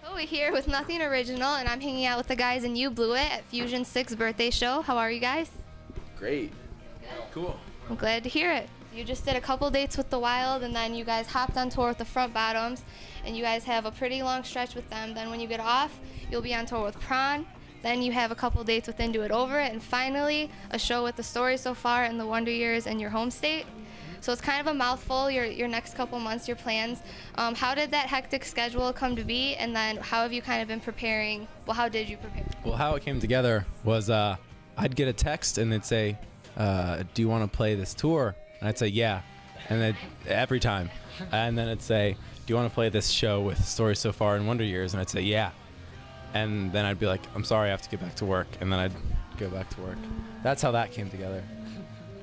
So we're here with Nothing Original, and I'm hanging out with the guys in You Blew It at Fusion's 6th birthday show. How are you guys? Great. Cool. I'm glad to hear it. You just did a couple dates with The Wild, and then you guys hopped on tour with the Front Bottoms, and you guys have a pretty long stretch with them. Then when you get off, you'll be on tour with Prawn. Then you have a couple dates with Into It Over It, and finally a show with The Story So Far and The Wonder Years in your home state. So it's kind of a mouthful, your next couple months, your plans. How did that hectic schedule come to be, and then how have you kind of been preparing? Well, how did you prepare? Well, how it came together was I'd get a text and they'd say, do you want to play this tour? And I'd say, yeah. And then every time. And then it'd say, do you want to play this show with Story So Far and Wonder Years? And I'd say, yeah. And then I'd be like, I'm sorry, I have to get back to work. And then I'd go back to work. That's how that came together.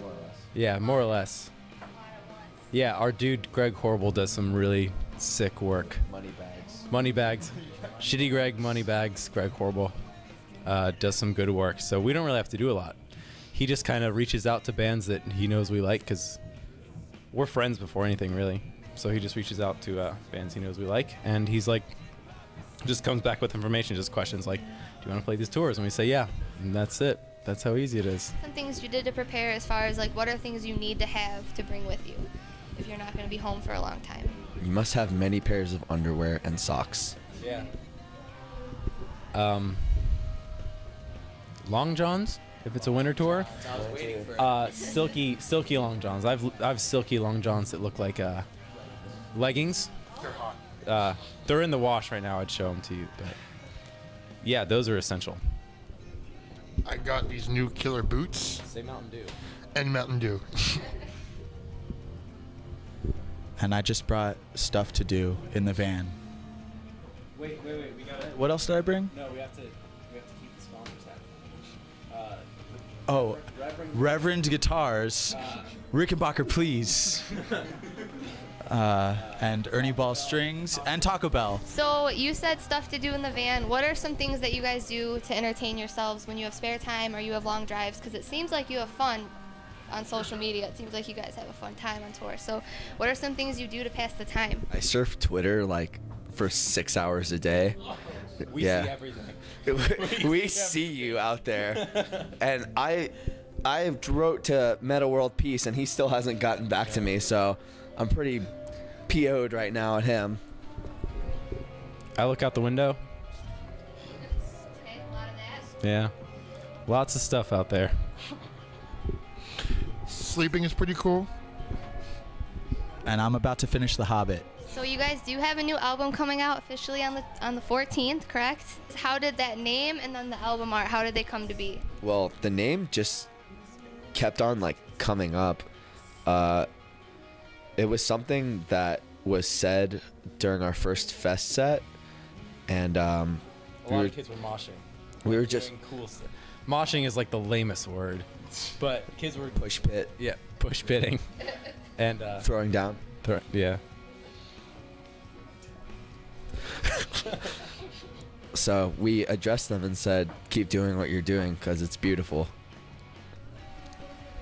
More or less. Yeah, more or less. Yeah, our dude Greg Horrible does some really sick work. Money bags. Money bags. Shitty Greg, money bags. Greg Horrible does some good work. So we don't really have to do a lot. He just kind of reaches out to bands that he knows we like because we're friends before anything, really. So he just reaches out to bands he knows we like, and he's like, just comes back with information, just questions like, do you want to play these tours? And we say, yeah. And that's it. That's how easy it is. Some things you did to prepare as far as like what are things you need to have to bring with you if you're not going to be home for a long time? You must have many pairs of underwear and socks. Yeah. Long johns, if it's a winter tour. Silky long johns. I've silky long johns that look like leggings. They're hot. They're in the wash right now. I'd show them to you, but yeah, those are essential. I got these new killer boots Say Mountain Dew. and Mountain Dew. And I just brought stuff to do in the van. Wait. We gotta. What else did I bring? No, we have to keep the sponsors happy. Oh, Reverend Guitars, Rickenbacker Please, and Ernie Ball Strings, and Taco Bell. So you said stuff to do in the van. What are some things that you guys do to entertain yourselves when you have spare time or you have long drives? Because it seems like you have fun on social media. It seems like you guys have a fun time on tour. So what are some things you do to pass the time? I surf Twitter like for 6 hours a day. We see everything. We see you out there. And I wrote to Meta World Peace and he still hasn't gotten back to me, so I'm pretty PO'd right now at him. I look out the window. Okay, a lot of that. Yeah. Lots of stuff out there. Sleeping is pretty cool. And I'm about to finish The Hobbit. So you guys do have a new album coming out officially on the 14th, correct? How did that name and then the album art, how did they come to be? Well, the name just kept on like coming up. It was something that was said during our first fest set, and A lot of kids were moshing. we were just Doing cool stuff. Moshing is like the lamest word, but kids were push pit, push pitting, and throwing down. yeah. So we addressed them and said, keep doing what you're doing because it's beautiful.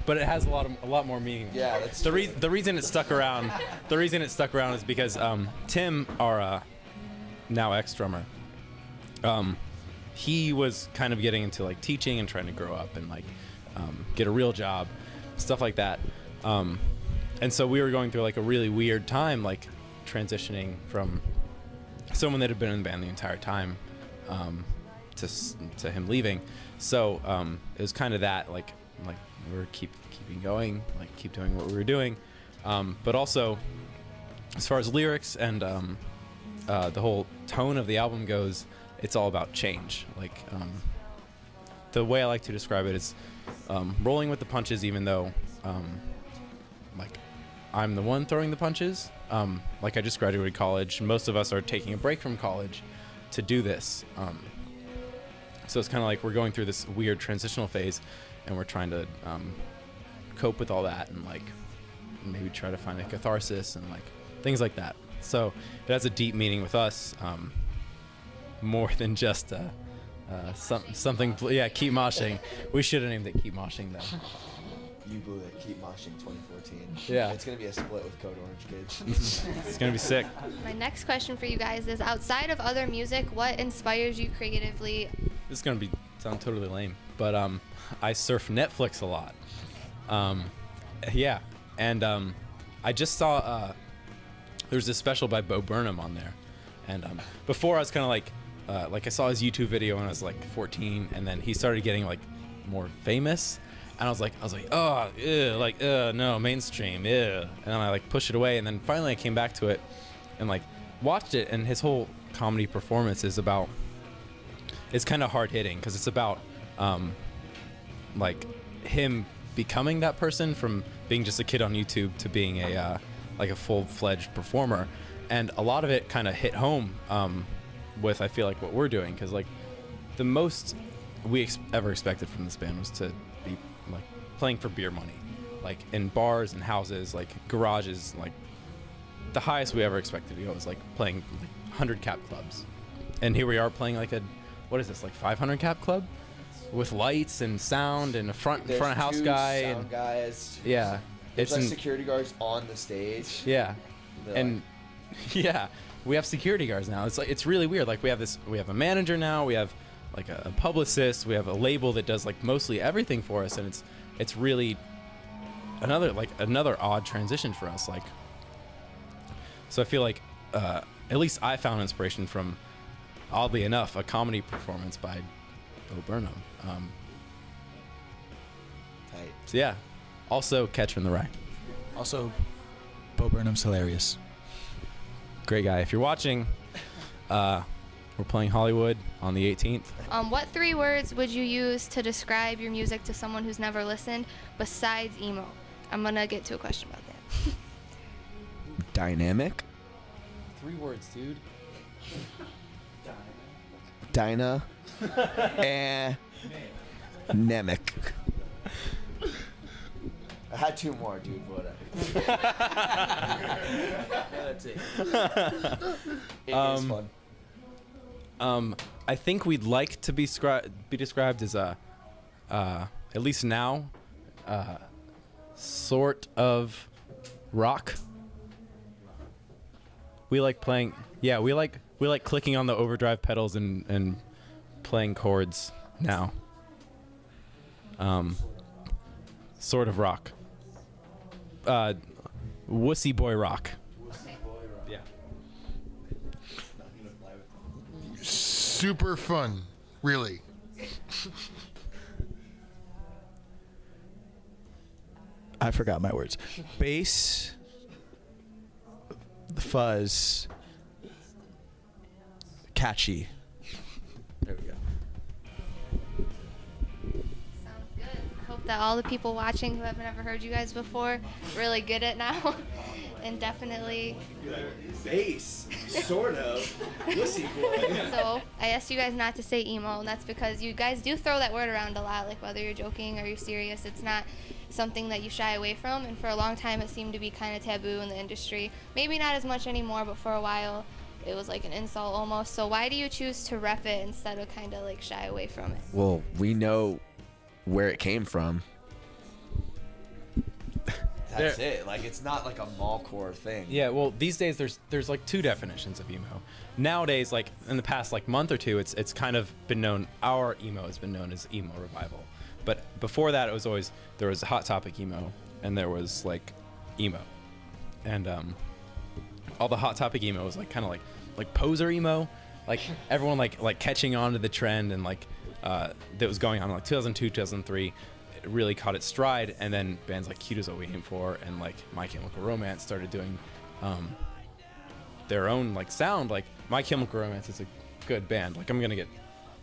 But it has a lot more meaning. Yeah, that's the reason it stuck around. The reason it stuck around is because Tim, our now ex-drummer, he was kind of getting into like teaching and trying to grow up and like get a real job, stuff like that. And so we were going through like a really weird time, like transitioning from someone that had been in the band the entire time to him leaving. So it was kind of that like we were keeping going, like keep doing what we were doing, but also as far as lyrics and the whole tone of the album goes, it's all about change. Like the way I like to describe it is rolling with the punches, even though like I'm the one throwing the punches. Like I just graduated college. Most of us are taking a break from college to do this. So it's kind of like we're going through this weird transitional phase, and we're trying to cope with all that and like maybe try to find a catharsis and like things like that. So it has a deep meaning with us, more than just something. Yeah, keep moshing. We should have named it Keep Moshing though. You Blew It, Keep Moshing 2014. Yeah. It's gonna be a split with Code Orange kids. It's gonna be sick. My next question for you guys is, outside of other music, what inspires you creatively? This is gonna sound totally lame, but I surf Netflix a lot. Yeah, and I just saw there's this special by Bo Burnham on there, and before I was kind of like I saw his YouTube video when I was like 14, and then he started getting like more famous, and I was like, oh, ew, like, no, mainstream, ew. And then I like pushed it away, and then finally I came back to it, and like watched it, and his whole comedy performance is about. It's kind of hard hitting because it's about like him becoming that person from being just a kid on YouTube to being a like a full-fledged performer, and a lot of it kind of hit home with I feel like what we're doing, because like the most we ever expected from this band was to be like playing for beer money, like in bars and houses, like garages. Like the highest we ever expected to go was like playing like 100 cap clubs, and here we are playing like a, what is this, like 500 cap club with lights and sound and a front There's of house two guy sound and guys. yeah, There's like in- security guards on the stage. yeah, They're and yeah, we have security guards now. It's like, it's really weird. Like we have a manager now. We have like a publicist. We have a label that does like mostly everything for us, and it's really another odd transition for us. Like, so I feel like at least I found inspiration from, oddly enough, a comedy performance by Bo Burnham. Tight. So yeah, also Catcher in the Rye. Also, Bo Burnham's hilarious. Great guy. If you're watching, we're playing Hollywood on the 18th. What 3 words would you use to describe your music to someone who's never listened besides emo? I'm gonna get to a question about that. Dynamic. 3 words, dude. Dyna. And Nemic. I had 2 more, dude. Whatever. That's it. It is fun. I think we'd like to be described as at least now, sort of rock. We like playing. Yeah, we like clicking on the overdrive pedals and playing chords now. Sort of rock. Wussy boy rock. Yeah. Super fun, really. I forgot my words. Bass, fuzz, catchy. There we go. Sounds good. I hope that all the people watching who haven't ever heard you guys before really get it now. And definitely. Bass. Sort of. Wussy boy. So I asked you guys not to say emo, and that's because you guys do throw that word around a lot. Like whether you're joking or you're serious, it's not something that you shy away from. And for a long time, it seemed to be kind of taboo in the industry. Maybe not as much anymore, but for a while, it was like an insult almost. So why do you choose to rep it instead of kind of like shy away from it? Well, we know where it came from. That's it. Like, it's not like a mallcore thing. Yeah, well, these days there's like 2 definitions of emo. Nowadays, like in the past like month or 2, it's kind of been known. Our emo has been known as emo revival, but before that, it was always, there was Hot Topic emo, and there was like emo, and all the Hot Topic emo was like kind of like poser emo, like everyone like catching on to the trend, and like that was going on in like 2002, 2003. It really caught its stride, and then bands like Cute Is What We Aim For and like My Chemical Romance started doing their own like sound. Like My Chemical Romance is a good band. Like I'm gonna get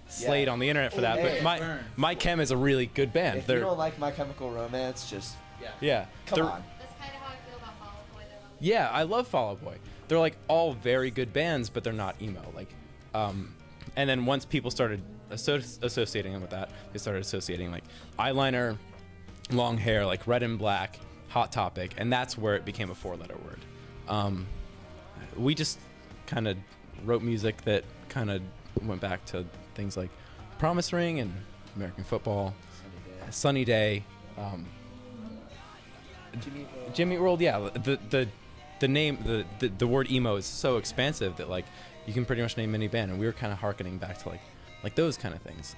slayed on the internet for that, Hey, but My Chem is a really good band. If you don't like My Chemical Romance, just yeah, come they're- on. That's kind of how I feel about Fall Out Boy, though. Yeah, I love Fall Out Boy. They're like all very good bands, but they're not emo. Like, and then once people started associating them with that, they started associating like eyeliner, long hair, like Red and Black, Hot Topic, and that's where it became a 4-letter word. We just kind of wrote music that kind of went back to things like Promise Ring and American Football, Sunny Day, Jimmy Eat World, yeah. The name, the word emo is so expansive that like you can pretty much name any band, and we were kind of harkening back to like those kind of things.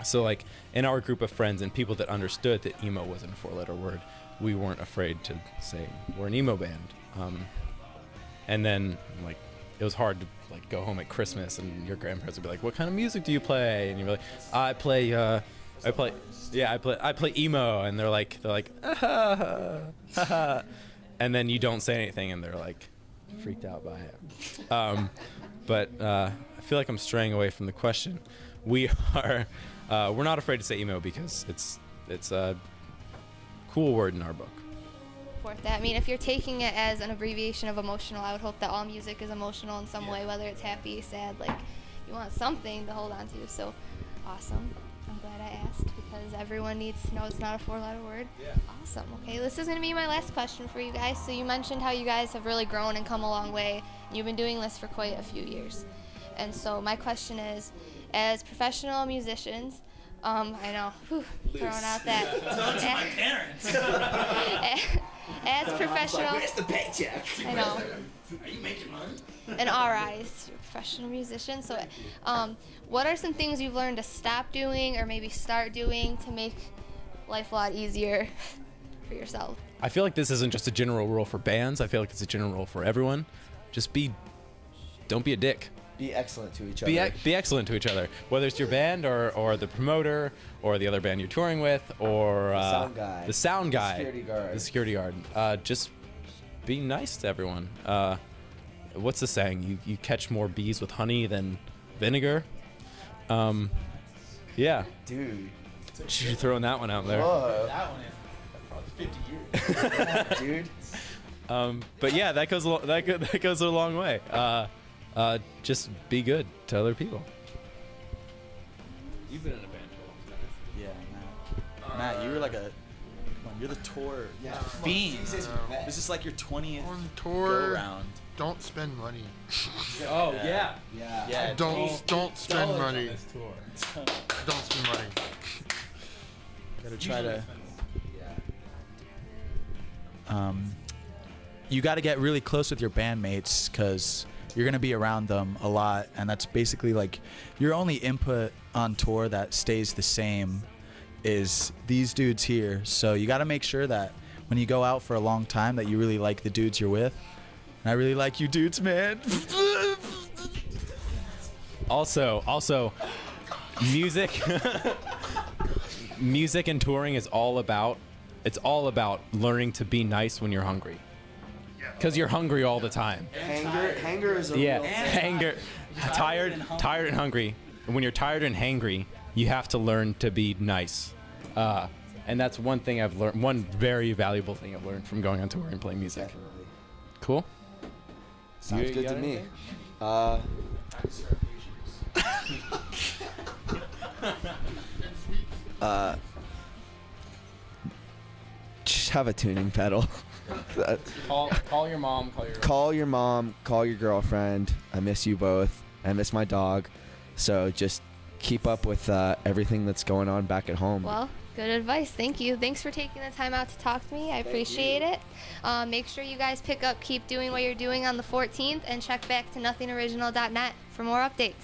So like in our group of friends and people that understood that emo wasn't a 4-letter word, we weren't afraid to say we're an emo band. And then like it was hard to like go home at Christmas and your grandparents would be like, "What kind of music do you play?" And you're like, I play emo." And they're like, "Ah, ha, ha." And then you don't say anything, and they're like freaked out by it. But I feel like I'm straying away from the question. We're not afraid to say emo because it's a cool word in our book. Support that. I mean, if you're taking it as an abbreviation of emotional, I would hope that all music is emotional in some way, whether it's happy, sad, like you want something to hold on to. So awesome. I'm glad I asked because everyone needs to know it's not a 4-letter word. Yeah. Awesome. Okay, this is going to be my last question for you guys. So you mentioned how you guys have really grown and come a long way. You've been doing this for quite a few years. And so my question is, as professional musicians, I know, throwing out that. Tell it to my parents. As professional, Where's the paycheck? I know. Are you making money? In our eyes, you're a professional musician. So, what are some things you've learned to stop doing or maybe start doing to make life a lot easier for yourself? I feel like this isn't just a general rule for bands. I feel like it's a general rule for everyone. Just don't be a dick. Be excellent to each other. Be excellent to each other, whether it's your band or the promoter or the other band you're touring with or the sound guy. The security guard. Just be nice to everyone. What's the saying? You catch more bees with honey than vinegar. Yeah. Dude. You're throwing that one out there. Whoa. That one is probably 50 years. Dude. But yeah, that goes a long way. Just be good to other people. You've been in a band for a long time. Yeah, Matt, you were like you're the tour fiend. This is like your 20th On go tour, round. don't spend money. Oh Yeah. Yeah, Don't spend money. Tour. Don't spend money. gotta try to. You got to get really close with your bandmates because you're gonna be around them a lot, and that's basically like your only input on tour that stays the same is these dudes here. So you got to make sure that when you go out for a long time that you really like the dudes you're with. And I really like you dudes, man. Also, music and touring is all about learning to be nice when you're hungry. Because you're hungry all the time. Hanger is a Yeah, real hanger, tired and hungry. When you're tired and hangry, you have to learn to be nice. And that's one thing I've learned. One very valuable thing I've learned from going on tour and playing music. Definitely. Cool. Sounds You good got to me. anything? Just have a tuning pedal. Call your mom. Call your mom. Call your girlfriend. I miss you both. I miss my dog. So just keep up with everything that's going on back at home. Well, good advice. Thank you. Thanks for taking the time out to talk to me. I appreciate it. Make sure you guys keep doing what you're doing on the 14th, and check back to nothingoriginal.net for more updates.